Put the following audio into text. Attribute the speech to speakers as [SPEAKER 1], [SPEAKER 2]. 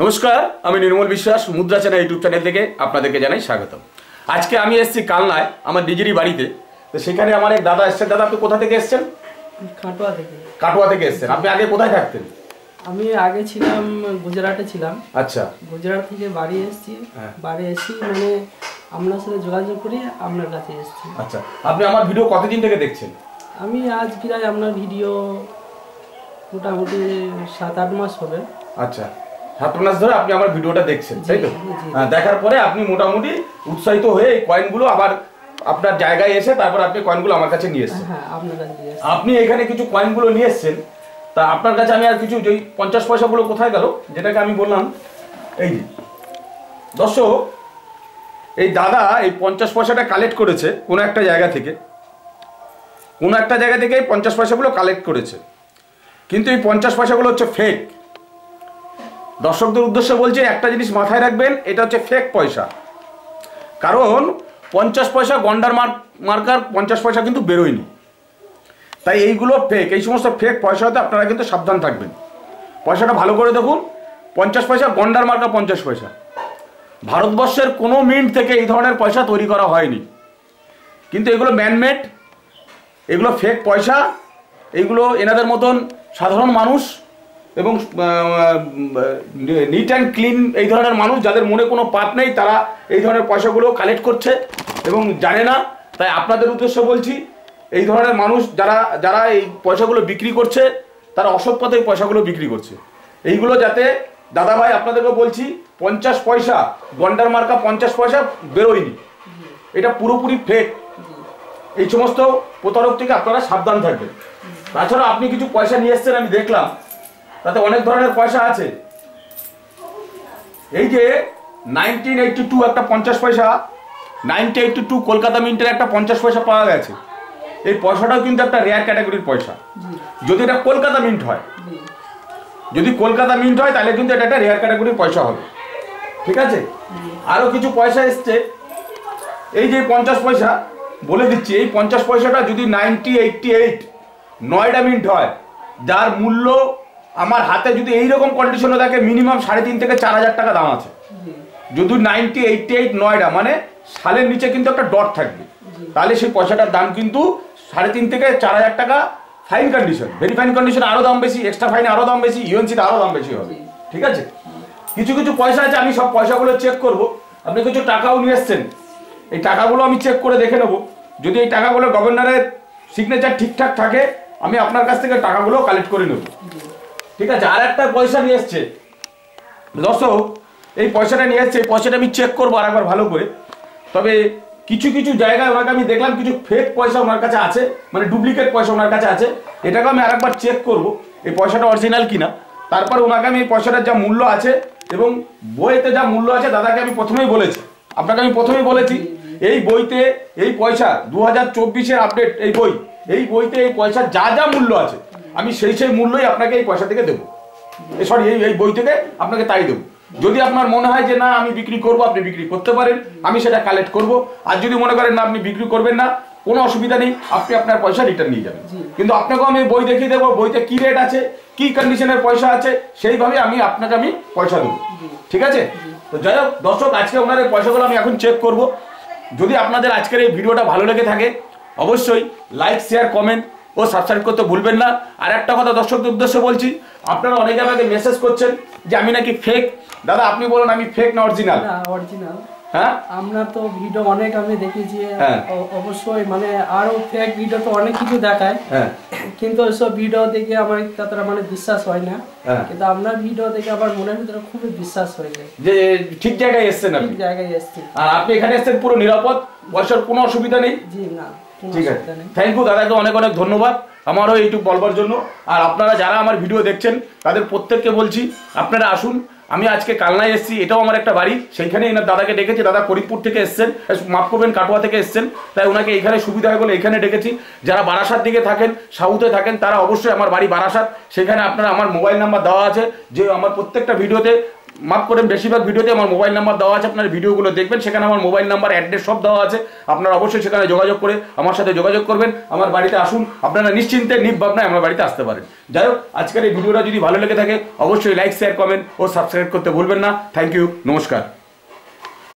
[SPEAKER 1] নমস্কার, আমি নির্মল বিশ্বাস মুদ্রা চ্যানেল ইউটিউব চ্যানেল থেকে আপনাদেরকে জানাই স্বাগতম। আজকে আমি এসেছি কালনায় আমার নিজেরই বাড়িতে। তো সেখানে আমার এক দাদা এসেছেন। দাদা, আপনি কোথা থেকে এসেছেন?
[SPEAKER 2] কাটোয়া থেকে।
[SPEAKER 1] কাটোয়া থেকে এসেছেন। আপনি আগে কোথায় থাকতেন?
[SPEAKER 2] আমি আগে ছিলাম গুজরাটে ছিলাম।
[SPEAKER 1] আচ্ছা,
[SPEAKER 2] গুজরাট থেকে বাড়ি এসেছি। বাড়ি এসেছি মানে আপনার সাথে যোগাযোগ করে আপনার কাছে এসেছি।
[SPEAKER 1] আচ্ছা, আপনি আমার ভিডিও কতদিন থেকে দেখছেন?
[SPEAKER 2] আমি আজ প্রায় আপনার ভিডিও মোটামুটি 7-8 মাস হবে।
[SPEAKER 1] আচ্ছা, 7 মাস ধরে আপনি আমার ভিডিওটা দেখছেন, তাই তো? দেখার পরে আপনি মোটামুটি উৎসাহিত হয়ে এই কয়েনগুলো আবার আপনার জায়গায় এসে তারপর আপনি কয়েনগুলো আমার কাছে নিয়ে এসেছেন।
[SPEAKER 2] হ্যাঁ, আপনার কাছে নিয়ে এসেছি।
[SPEAKER 1] আপনি এখানে কিছু কয়েনগুলো নিয়ে এসেছেন। তা আপনার কাছে আমি আর কিছু যে 50 পয়সাগুলো কোথায় গেল, যেটাকে আমি বললাম এই যে দর্শক, এই দাদা এই 50 পয়সাটা কালেক্ট করেছে কোনো একটা জায়গা থেকে। কোনো একটা জায়গা থেকে এই 50 পয়সাগুলো কালেক্ট করেছে, কিন্তু এই 50 পয়সাগুলো হচ্ছে ফেক। দর্শকদের উদ্দেশ্যে বলছে, একটা জিনিস মাথায় রাখবেন, এটা হচ্ছে ফেক পয়সা। কারণ 50 পয়সা গন্ডার মার্কার 50 পয়সা কিন্তু বেরোয়নি, তাই এইগুলো ফেক। এই সমস্ত ফেক পয়সা হতে আপনারা কিন্তু সাবধান থাকবেন। পয়সাটা ভালো করে দেখুন, 50 পয়সা গন্ডার মার্কা 50 পয়সা। ভারতবর্ষের কোনো মিন্ট থেকে এই ধরনের পয়সা তৈরি করা হয়নি, কিন্তু এগুলো ম্যানমেড, এগুলো ফেক পয়সা। এইগুলো এনাদের মতন সাধারণ মানুষ এবং নিট অ্যান্ড ক্লিন এই ধরনের মানুষ, যাদের মনে কোনো পাপ নেই, তারা এই ধরনের পয়সাগুলো কালেক্ট করছে এবং জানে না। তাই আপনাদের উদ্দেশ্য বলছি, এই ধরনের মানুষ যারা এই পয়সাগুলো বিক্রি করছে, তারা অসৎ পথে এই পয়সাগুলো বিক্রি করছে। এইগুলো যাতে দাদা ভাই আপনাদেরকে বলছি, 50 পয়সা গন্ডার মার্কা 50 পয়সা বেরোয়নি, এটা পুরোপুরি ফেক। এই সমস্ত প্রতারক থেকে আপনারা সাবধান থাকবেন। তাছাড়া আপনি কিছু পয়সা নিয়ে এসছেন, আমি দেখলাম তাতে অনেক ধরনের পয়সা আছে। এই যে 1982 একটা 50 পয়সা, 1982 কলকাতা মিন্টের একটা 50 পয়সা পাওয়া গেছে। এই পয়সাটাও কিন্তু একটা রেয়ার ক্যাটাগরির পয়সা। যদি এটা কলকাতা মিন্ট হয়, যদি কলকাতা মিন্ট হয়, তাহলে কিন্তু এটা একটা রেয়ার ক্যাটাগরির পয়সা হবে। ঠিক আছে? আরও কিছু পয়সা এসছে। এই যে 50 পয়সা বলে দিচ্ছি, এই 50 পয়সাটা যদি 1988 নয়ডা মিন্ট হয়, যার মূল্য আমার হাতে যদি এইরকম কন্ডিশনে থাকে, মিনিমাম 3.5 থেকে 4,000 টাকা দাম আছে। যদি 1988 নয়ডা মানে সালের নিচে কিন্তু একটা ডট থাকবে, তাহলে সেই পয়সাটার দাম কিন্তু 3.5 থেকে 4,000 টাকা। Fine condition, very fine condition আরও দাম বেশি, এক্সট্রা ফাইন আরও দাম বেশি, ইউএনসিতে আরও দাম বেশি হবে। ঠিক আছে? কিছু কিছু পয়সা আছে, আমি সব পয়সাগুলো চেক করব। আপনি কিছু টাকাও নিয়ে এসছেন, এই টাকাগুলো আমি চেক করে দেখে নেব। যদি এই টাকাগুলো গভর্নরের সিগনেচার ঠিকঠাক থাকে, আমি আপনার কাছ থেকে টাকাগুলো কালেক্ট করে নেব। ঠিক আছে? আর একটা পয়সা নিয়ে এসছে দর্শক, এই পয়সাটা নিয়ে এসছে, এই পয়সাটা আমি চেক করবো আরেকবার ভালো করে। তবে কিছু কিছু জায়গায় ওনাকে আমি দেখলাম কিছু ফেক পয়সা ওনার কাছে আছে, মানে ডুপ্লিকেট পয়সা ওনার কাছে আছে। এটাকে আমি আরেকবার চেক করব এই পয়সাটা অরিজিনাল কিনা। তারপর ওনাকে আমি এই পয়সাটার যা মূল্য আছে এবং বইতে যা মূল্য আছে, দাদাকে আমি প্রথমেই বলেছি, আপনাকে আমি প্রথমেই বলেছি, এই বইতে এই পয়সা 2024-এর আপডেট এই বইতে এই পয়সার যা যা মূল্য আছে, আমি সেই মূল্যই আপনাকে এই পয়সা থেকে দেবো। সরি, এই বই থেকে আপনাকে তাই দেবো। যদি আপনার মনে হয় যে না আমি বিক্রি করব, আপনি বিক্রি করতে পারেন, আমি সেটা কালেক্ট করব। আর যদি মনে করেন না আপনি বিক্রি করবেন না, কোনো অসুবিধা নেই, আপনি আপনার পয়সা রিটার্ন নিয়ে যাবেন। কিন্তু আপনাকেও আমি বই দেখিয়ে দেবো, বইতে কি রেট আছে, কি কন্ডিশনের পয়সা আছে, সেইভাবে আপনাকে আমি পয়সা দেবো। ঠিক আছে? তো যাই হোক দর্শক, আজকে ওনার এই পয়সাগুলো আমি এখন চেক করব। যদি আপনাদের আজকের এই ভিডিওটা ভালো লেগে থাকে, অবশ্যই লাইক, শেয়ার, কমেন্ট ও সাবস্ক্রাইব করতে ভুলবেন না। আর একটা কথা দর্শকদের উদ্দেশ্যে বলছি, আপনারা অনেকে আমাকে মেসেজ করছেন যে আমি নাকি ফেক। দাদা আপনি বলুন, আমি ফেক না অরিজিনাল?
[SPEAKER 2] অরিজিনাল।
[SPEAKER 1] হ্যাঁ,
[SPEAKER 2] আপনার তো ভিডিও অনেক আমি দেখেছি। অবশ্যই মানে আরো ফেক ভিডিও তো অনেক কিছু দেখায়, কিন্তু ওইসব ভিডিও দেখে আমার ততটা মানে বিশ্বাস হয় না। কিন্তু আপনার ভিডিও দেখে আমার মনের ভিতরে খুবই বিশ্বাস হয়ে যায়
[SPEAKER 1] যে ঠিক জায়গায় এসেছেন, আপনি
[SPEAKER 2] ঠিক জায়গায় এসেছেন।
[SPEAKER 1] আর আপনি এখানে এসেছেন পুরো নিরাপদ, পয়সার কোনো অসুবিধা নেই।
[SPEAKER 2] জি না,
[SPEAKER 1] ঠিক আছে, থ্যাংক ইউ দাদাকে অনেক অনেক ধন্যবাদ আমারও এইটুকু বলবার জন্য। আর আপনারা যারা আমার ভিডিও দেখছেন, তাদের প্রত্যেককে বলছি আপনারা আসুন। আমি আজকে কালনায় এসেছি, এটাও আমার একটা বাড়ি, সেইখানে এনার দাদাকে ডেকেছি। দাদা ফরিদপুর থেকে এসছেন, মাফ করবেন কাটোয়া থেকে এসছেন, তাই ওনাকে এখানে সুবিধা হয় বলে এখানে ডেকেছি। যারা বারাসাত দিকে থাকেন, সাউথে থাকেন, তারা অবশ্যই, আমার বাড়ি বারাসাত, সেখানে আপনারা আমার মোবাইল নাম্বার দেওয়া আছে, যে আমার প্রত্যেকটা ভিডিওতে মাফ করেন, বেশিরভাগ ভিডিওতে আমার মোবাইল নাম্বার দেওয়া আছে, আপনার ভিডিওগুলো দেখবেন, সেখানে আমার মোবাইল নাম্বার অ্যাড্রেস সব দেওয়া আছে। আপনারা অবশ্যই সেখানে যোগাযোগ করে আমার সাথে যোগাযোগ করবেন, আমার বাড়িতে আসুন, আপনারা নিশ্চিন্তে নির্ভাবনায় আমার বাড়িতে আসতে পারেন। যাই হোক, আজকের এই ভিডিওটা যদি ভালো লেগে থাকে অবশ্যই লাইক, শেয়ার, কমেন্ট ও সাবস্ক্রাইব করতে ভুলবেন না। থ্যাংক ইউ, নমস্কার।